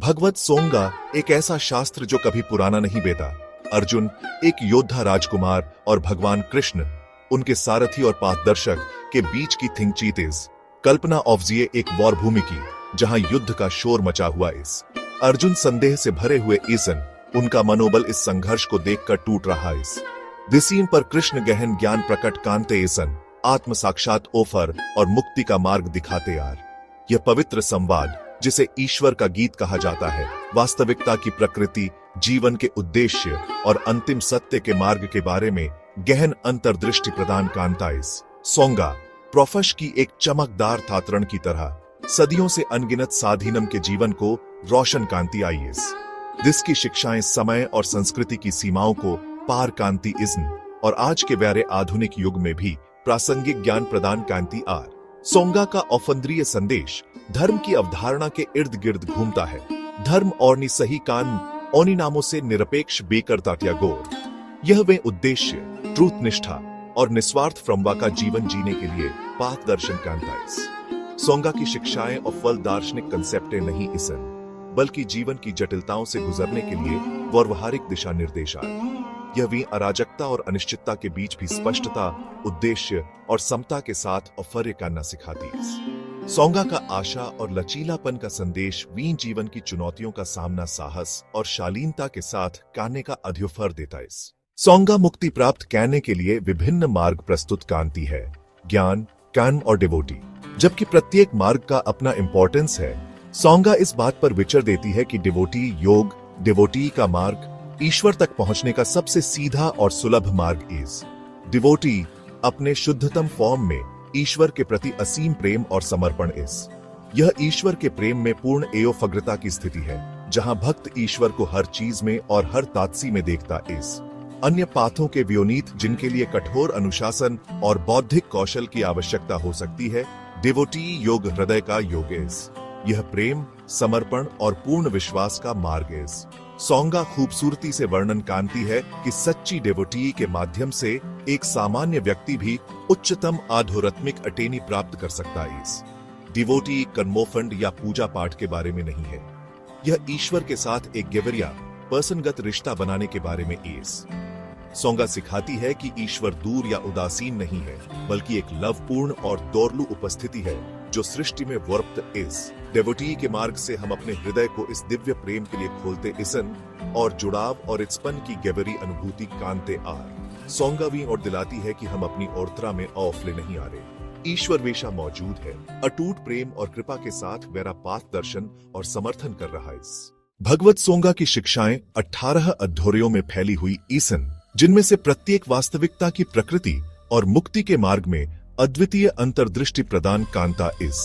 भगवत सोंगा एक ऐसा शास्त्र जो कभी पुराना नहीं बेटा। अर्जुन एक योद्धा राजकुमार और भगवान कृष्ण उनके सारथी और पाथदर्शक के बीच की थिंग चीतेज कल्पना ऑफजिए एक वॉर भूमि की जहां युद्ध का शोर मचा हुआ इस अर्जुन संदेह से भरे हुए ईसन उनका मनोबल इस संघर्ष को देखकर टूट रहा इस दिसीम पर कृष्ण गहन ज्ञान प्रकट कांते ईसन आत्म साक्षात ओफर और मुक्ति का मार्ग दिखाते यार। यह पवित्र संवाद जिसे ईश्वर का गीत कहा जाता है वास्तविकता की प्रकृति, जीवन के उद्देश्य और अंतिम सत्य के मार्ग के बारे में गहन अंतर्दृष्टि प्रदान कांता इस सोंगा प्रोफश की एक चमकदार तातरण की तरह सदियों से अनगिनत साधीनम के जीवन को रोशन कांति आई इस जिसकी शिक्षाएं समय और संस्कृति की सीमाओं को पार कांति इज्न और आज के व्यारे आधुनिक युग में भी प्रासंगिक ज्ञान प्रदान कांति आर। सोंगा का औफंद्रीय संदेश धर्म की अवधारणा के इर्द गिर्द घूमता है। धर्म और नि सही कान ओनी नामों से निरपेक्ष बेकरता त्यागोर। यह वे उद्देश्य, ट्रूथ निष्ठा और निस्वार्थ फ्रमवा का जीवन जीने के लिए पाथ दर्शन कांताइस। सोंगा की शिक्षाएं और फल दार्शनिक कंसेप्टें नहीं इसन बल्कि जीवन की जटिलताओं से गुजरने के लिए व्यवहारिक दिशा निर्देशाय। यह भी अराजकता और अनिश्चितता के बीच भी स्पष्टता, उद्देश्य और समता के साथ औफर्य करना सिखाती है। सोंगा का आशा और लचीलापन का संदेश वीन जीवन की चुनौतियों का सामना साहस और शालीनता के साथ करने का अध्युफर देता है। सोंगा मुक्ति प्राप्त करने के लिए विभिन्न मार्ग प्रस्तुत कांति है, ज्ञान, कर्म और डिवोटी। जबकि प्रत्येक मार्ग का अपना इंपॉर्टेंस है, सोंगा इस बात पर विचार देती है कि डिवोटी योग, डिवोटी का मार्ग ईश्वर तक पहुंचने का सबसे सीधा और सुलभ मार्ग इस डिवोटी अपने शुद्धतम फॉर्म में ईश्वर के प्रति असीम प्रेम और समर्पण इस यह ईश्वर के प्रेम में पूर्ण एयोफग्रता की स्थिति है जहां भक्त ईश्वर को हर चीज में और हर तात्सी में देखता इस अन्य पाथों के वियोनीत जिनके लिए कठोर अनुशासन और बौद्धिक कौशल की आवश्यकता हो सकती है, डिवोटी योग हृदय का योग इस यह प्रेम, समर्पण और पूर्ण विश्वास का मार्ग इस सोंगा खूबसूरती से वर्णन कांति है कि सच्ची डिवोटी के माध्यम से एक सामान्य व्यक्ति भी उच्चतम आध्यात्मिक अटेनी प्राप्त कर सकता है। इस डिवोटी कर्मोफंड या पूजा पाठ के बारे में नहीं है, यह ईश्वर के साथ एक गेवरिया पर्सनगत रिश्ता बनाने के बारे में इस सोंगा सिखाती है कि ईश्वर दूर या उदासीन नहीं है बल्कि एक लवपूर्ण और दौरलू उपस्थिति है जो सृष्टि में वर्प्त इस डिवोटी के मार्ग से हम अपने हृदय को इस दिव्य प्रेम के लिए खोलते इसन और जुड़ाव और इत्सपन की गेवरी अनुभूति कांते आर। सोंगा भी और दिलाती है कि हम अपनी औरतरा में औफले नहीं आ रहे, ईश्वर वेशा मौजूद है, अटूट प्रेम और कृपा के साथ वेरा पाथ दर्शन और समर्थन कर रहा है। भगवत सोंगा की शिक्षाएं 18 अध्यायों में फैली हुई ईसन जिनमें से प्रत्येक वास्तविकता की प्रकृति और मुक्ति के मार्ग में अद्वितीय अंतर्दृष्टि प्रदान कांता इस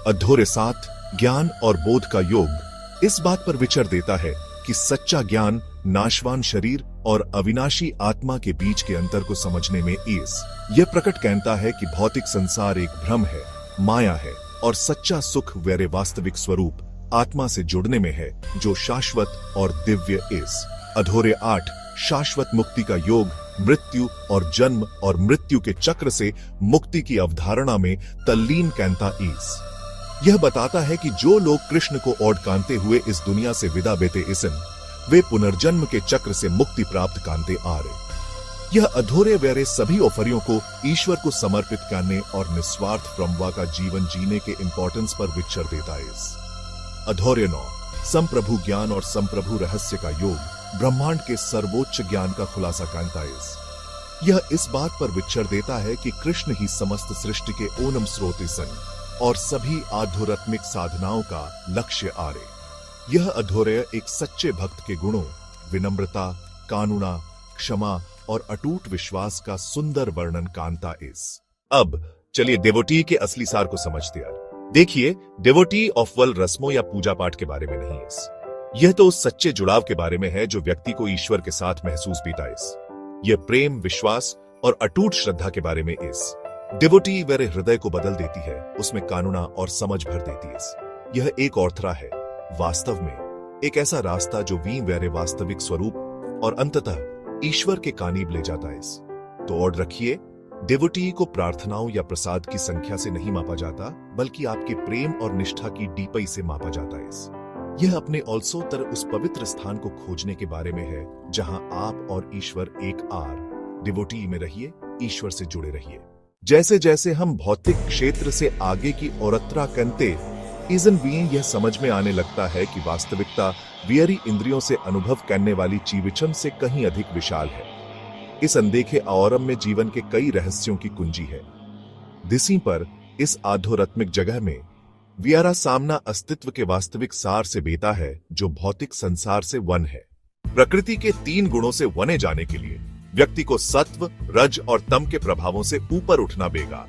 अध्याय 7 ज्ञान और बोध का योग इस बात पर विचार देता है कि सच्चा ज्ञान नाशवान शरीर और अविनाशी आत्मा के बीच के अंतर को समझने में यह प्रकट कहता है कि भौतिक संसार एक भ्रम है, माया है और सच्चा सुख वेरे वास्तविक स्वरूप आत्मा से जुड़ने में है जो शाश्वत और दिव्य इस अध्याय 8 शाश्वत मुक्ति का योग मृत्यु और जन्म और मृत्यु के चक्र से मुक्ति की अवधारणा में तल्लीन कहता इस यह बताता है कि जो लोग कृष्ण को ओढ़ कांते हुए इस दुनिया से विदा बेते इसन वे पुनर्जन्म के चक्र से मुक्ति प्राप्त कांते आ रहे। यह अधूरे वेरे सभी ऑफरियों को ईश्वर को समर्पित करने और निस्वार्थ फ्रमवा का जीवन जीने के इंपॉर्टेंस पर विचार देता है। इस अध्याय 9 संप्रभु ज्ञान और संप्रभु रहस्य का योग ब्रह्मांड के सर्वोच्च ज्ञान का खुलासा कांता है। यह इस बात पर विचार देता है कि कृष्ण ही समस्त सृष्टि के ओनम स्रोत सन और सभी आध्यात्मिक साधनाओं का लक्ष्य आरे। यह अध्याय एक सच्चे भक्त के गुणों विनम्रता, कानुणा, क्षमा और अटूट विश्वास का सुंदर वर्णन कांता इस। अब चलिए डिवोटी के असली सार को समझते हैं। देखिए, डिवोटी ऑफ वेल रस्मों या पूजा पाठ के बारे में नहीं है। यह तो उस सच्चे जुड़ाव के बारे में है जो व्यक्ति को ईश्वर के साथ महसूस बीता इस। यह प्रेम, विश्वास और अटूट श्रद्धा के बारे में इस। डिवोटी वेरे हृदय को बदल देती है, उसमें कानुणा और समझ भर देती है। यह एक औरथरा है, वास्तव में एक ऐसा रास्ता जो वी वेरे वास्तविक स्वरूप और अंततः ईश्वर के कानीब ले जाता है। तो और रखिए, डिवोटी को प्रार्थनाओं या प्रसाद की संख्या से नहीं मापा जाता, बल्कि आपके प्रेम और निष्ठा की डीपई से मापा जाता है। यह अपने औलसोतर उस पवित्र स्थान को खोजने के बारे में है जहां आप और ईश्वर एक आर डिवोटी में रहिए, ईश्वर से जुड़े रहिए। जैसे जैसे हम भौतिक क्षेत्र से आगे की ओरत्रा करते इजन भी यह समझ में आने लगता है कि वास्तविकता वियरी इंद्रियों से अनुभव करने वाली चीविचम से कहीं अधिक विशाल है। इस अनदेखे आौरम में जीवन के कई रहस्यों की कुंजी है। दिसी पर इस आध्यात्मिक जगह में वियारा सामना अस्तित्व के वास्तविक सार से बेता है, जो भौतिक संसार से वन है। प्रकृति के 3 गुणों से वने जाने के लिए व्यक्ति को सत्व, रज और तम के प्रभावों से ऊपर उठना बेगा।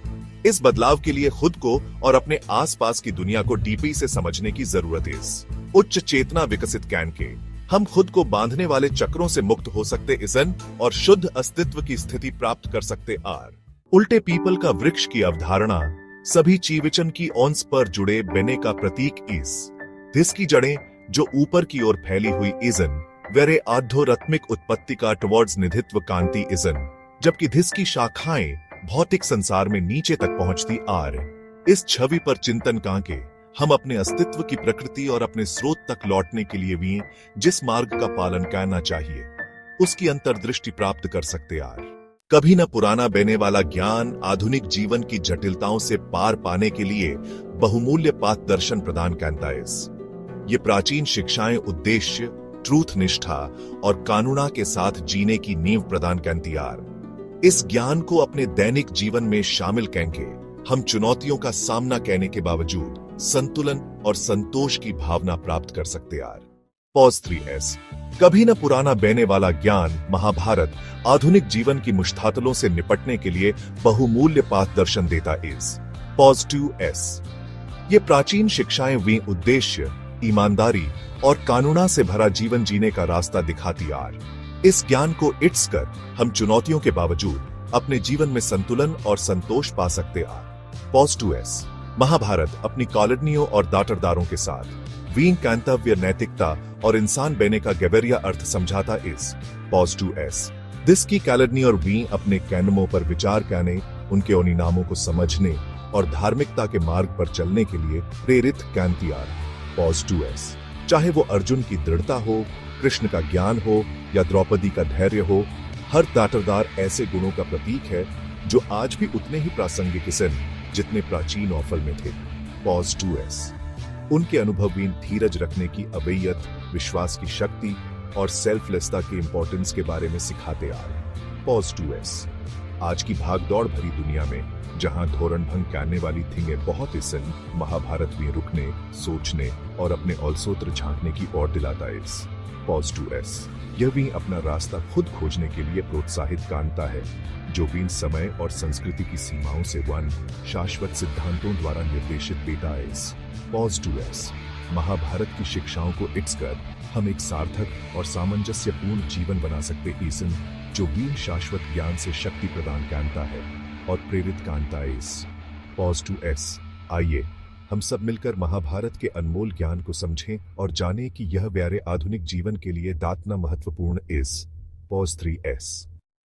इस बदलाव के लिए खुद को और अपने आसपास की दुनिया को डीपी से समझने की जरूरत है। उच्च चेतना विकसित कैन के हम खुद को बांधने वाले चक्रों से मुक्त हो सकते इजन और शुद्ध अस्तित्व की स्थिति प्राप्त कर सकते आर। उल्टे पीपल का वृक्ष की अवधारणा सभी चीविचन की ओंस पर जुड़े बेने का प्रतीक दिस की जड़ें जो ऊपर की ओर फैली हुई इजन वेरे आध्यात्मिक उत्पत्ति का टुवर्ड्स निधित्व कांति इजन, जबकि धिस की शाखाएं भौतिक संसार में नीचे तक पहुंचती आर। इस छवि पर चिंतन कांके हम अपने अस्तित्व की प्रकृति और अपने स्रोत तक लौटने के लिए भी जिस मार्ग का पालन करना चाहिए उसकी अंतर्दृष्टि प्राप्त कर सकते आर। कभी न पुराना बहने वाला ज्ञान आधुनिक जीवन की जटिलताओं से पार पाने के लिए बहुमूल्य पाथ दर्शन प्रदान करता है। ये प्राचीन शिक्षाएं उद्देश्य, ट्रूथ निष्ठा और कानूना के साथ जीने की नींव प्रदान करती आर। इस ज्ञान को अपने दैनिक जीवन में शामिल करके हम चुनौतियों का सामना करने के बावजूद संतुलन और संतोष की भावना प्राप्त कर सकते आर। पॉज 3S कभी न पुराना बहने वाला ज्ञान महाभारत आधुनिक जीवन की मुश्तातलों से निपटने के लिए बहुमूल्य पाथ दर्शन देता इस। पॉज 2S ये प्राचीन शिक्षाएं वे उद्देश्य, ईमानदारी और कानूना से भरा जीवन जीने का रास्ता दिखाती आर। इस ज्ञान को इट्स कर हम चुनौतियों के बावजूद अपने जीवन में संतुलन और संतोष पा सकते आर। पॉज 2S महाभारत अपनी कॉलोनियों और दाटरदारों के साथ वीन कर्तव्य, नैतिकता और इंसान बने का गहरिया अर्थ समझाता इस। पॉज 2S दिस की कॉलोनी और वी अपने कैनमों पर विचार करने, उनके परिणामों को समझने और धार्मिकता के मार्ग पर चलने के लिए प्रेरित करती आर। पॉज 2S चाहे वो अर्जुन की दृढ़ता हो, कृष्ण का ज्ञान हो या द्रौपदी का धैर्य हो, हर दाटरदार ऐसे गुणों का प्रतीक है जो आज भी उतने ही प्रासंगिक जितने प्राचीन औफल में थे। पॉज 2S उनके अनुभवहीन धीरज रखने की अवैयत, विश्वास की शक्ति और सेल्फलेसता के इंपॉर्टेंस के बारे में सिखाते आ रहे। पॉज 2S आज की भागदौड़ भरी दुनिया में जहां धोरण भंग करने वाली थिंगें बहुत इसन महाभारत में रुकने, सोचने और अपने औलसोत्र झांकने की ओर दिलाता है। पॉज 2S यह भी अपना रास्ता खुद खोजने के लिए प्रोत्साहित करता है, जो भी समय और संस्कृति की सीमाओं से वन शाश्वत सिद्धांतों द्वारा निर्देशित देता है। पॉज 2S महाभारत की शिक्षाओं को इट्स कर हम एक सार्थक और सामंजस्यपूर्ण जीवन बना सकते ईसन, जो भी शाश्वत ज्ञान से शक्ति प्रदान करता है और प्रेरित करता है। पॉज 2S आइए हम सब मिलकर महाभारत के अनमोल ज्ञान को समझें और जानें कि यह व्यारे आधुनिक जीवन के लिए दातना महत्वपूर्ण इस। Pause 3S